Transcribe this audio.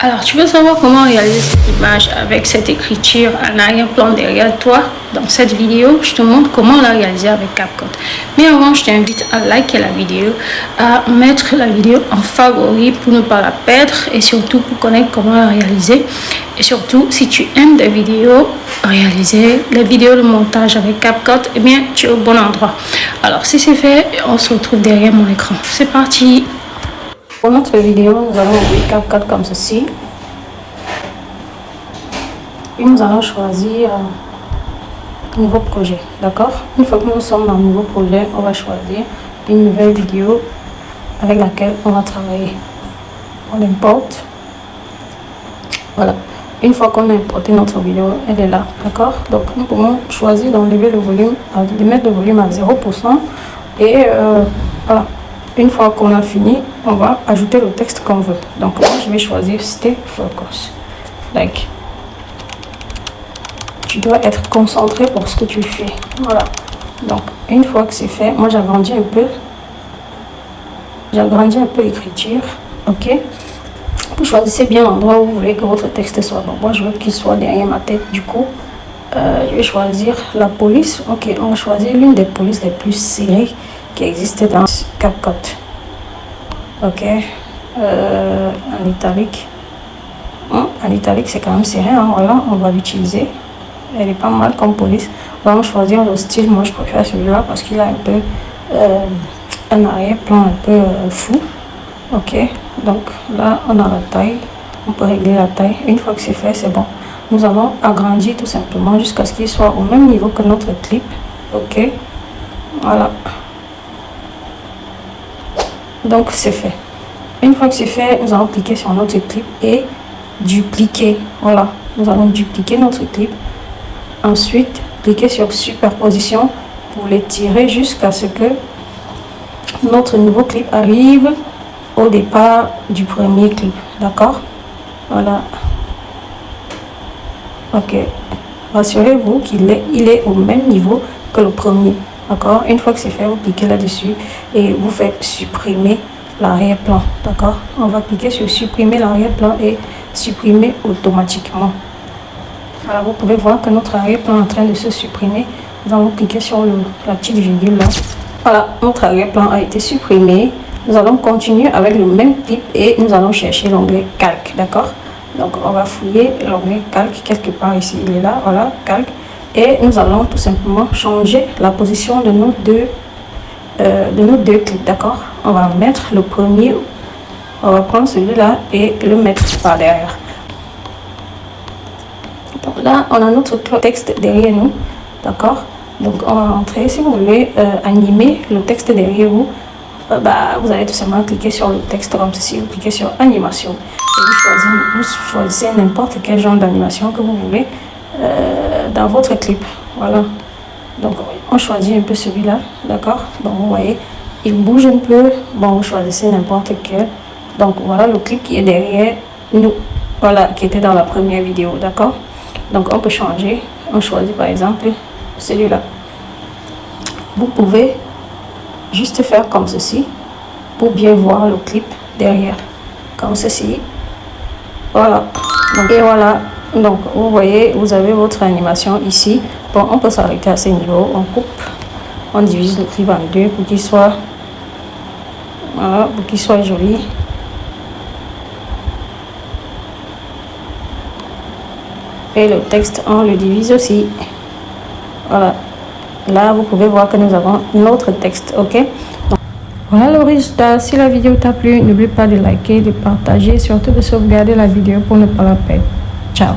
Alors, tu veux savoir comment réaliser cette image avec cette écriture en arrière-plan derrière toi? Dans cette vidéo, je te montre comment la réaliser avec CapCut. Mais avant, je t'invite à liker la vidéo, à mettre la vidéo en favori pour ne pas la perdre et surtout pour connaître comment la réaliser. Et surtout, si tu aimes des vidéos réalisées, les vidéos de montage avec CapCut, eh bien, tu es au bon endroit. Alors, si c'est fait, on se retrouve derrière mon écran. C'est parti! Pour notre vidéo, nous allons ouvrir CapCut comme ceci. Et nous allons choisir un nouveau projet. D'accord? Une fois que nous sommes dans un nouveau projet, on va choisir une nouvelle vidéo avec laquelle on va travailler. On importe. Voilà. Une fois qu'on a importé notre vidéo, elle est là. D'accord? Donc nous pouvons choisir d'enlever le volume, de mettre le volume à 0%. Et voilà. Une fois qu'on a fini, on va ajouter le texte qu'on veut. Donc moi, je vais choisir Stay Focus. Like. Tu dois être concentré pour ce que tu fais. Voilà. Donc une fois que c'est fait, moi j'agrandis un peu. J'agrandis un peu l'écriture. Ok. Vous choisissez bien l'endroit où vous voulez que votre texte soit. Donc moi je veux qu'il soit derrière ma tête. Du coup, je vais choisir la police. Ok. On va choisir l'une des polices les plus serrées qui existait dans CapCut. Ok. En italique. En italique, c'est quand même serré. Hein. Voilà, on va l'utiliser. Elle est pas mal comme police. On va choisir le style. Moi, je préfère celui-là parce qu'il a un peu un arrière-plan un peu fou. Ok. Donc là, on a la taille. On peut régler la taille. Une fois que c'est fait, c'est bon. Nous allons agrandir tout simplement jusqu'à ce qu'il soit au même niveau que notre clip. Ok. Voilà. Donc c'est fait. Une fois que c'est fait, nous allons cliquer sur notre clip et dupliquer. Voilà, nous allons dupliquer notre clip. Ensuite, cliquer sur superposition pour l'étirer jusqu'à ce que notre nouveau clip arrive au départ du premier clip. D'accord? Voilà. Ok. Rassurez-vous qu'il est au même niveau que le premier. D'accord? Une fois que c'est fait, vous cliquez là-dessus et vous faites supprimer l'arrière-plan. D'accord? On va cliquer sur supprimer l'arrière-plan et supprimer automatiquement. Alors, vous pouvez voir que notre arrière-plan est en train de se supprimer. Nous allons cliquer sur la petite virgule là. Voilà, notre arrière-plan a été supprimé. Nous allons continuer avec le même clip et nous allons chercher l'onglet calque. D'accord? Donc, on va fouiller l'onglet calque quelque part ici. Il est là. Voilà, calque. Et nous allons tout simplement changer la position de nos deux clips, d'accord? On va mettre le premier, on va prendre celui-là et le mettre par derrière. Donc là, on a notre texte derrière nous, d'accord? Donc on va rentrer. Si vous voulez animer le texte derrière vous, vous allez tout simplement cliquer sur le texte comme ceci, vous cliquez sur animation et vous choisissez n'importe quel genre d'animation que vous voulez. Dans votre clip, voilà. Donc on choisit un peu celui-là, d'accord? Donc vous voyez, il bouge un peu. Bon, vous choisissez n'importe quel. Donc voilà le clip qui est derrière nous, voilà, qui était dans la première vidéo, d'accord? Donc on peut changer. On choisit par exemple celui-là. Vous pouvez juste faire comme ceci pour bien voir le clip derrière, comme ceci. Voilà. Donc, et voilà. Donc, vous voyez, vous avez votre animation ici. Bon, on peut s'arrêter à ce niveau. On coupe, on divise le clip en deux pour qu'il soit, voilà, pour qu'il soit joli. Et le texte, on le divise aussi. Voilà. Là, vous pouvez voir que nous avons notre texte, ok? Donc, voilà le résultat. Si la vidéo t'a plu, n'oublie pas de liker, de partager, surtout de sauvegarder la vidéo pour ne pas la perdre. Ciao.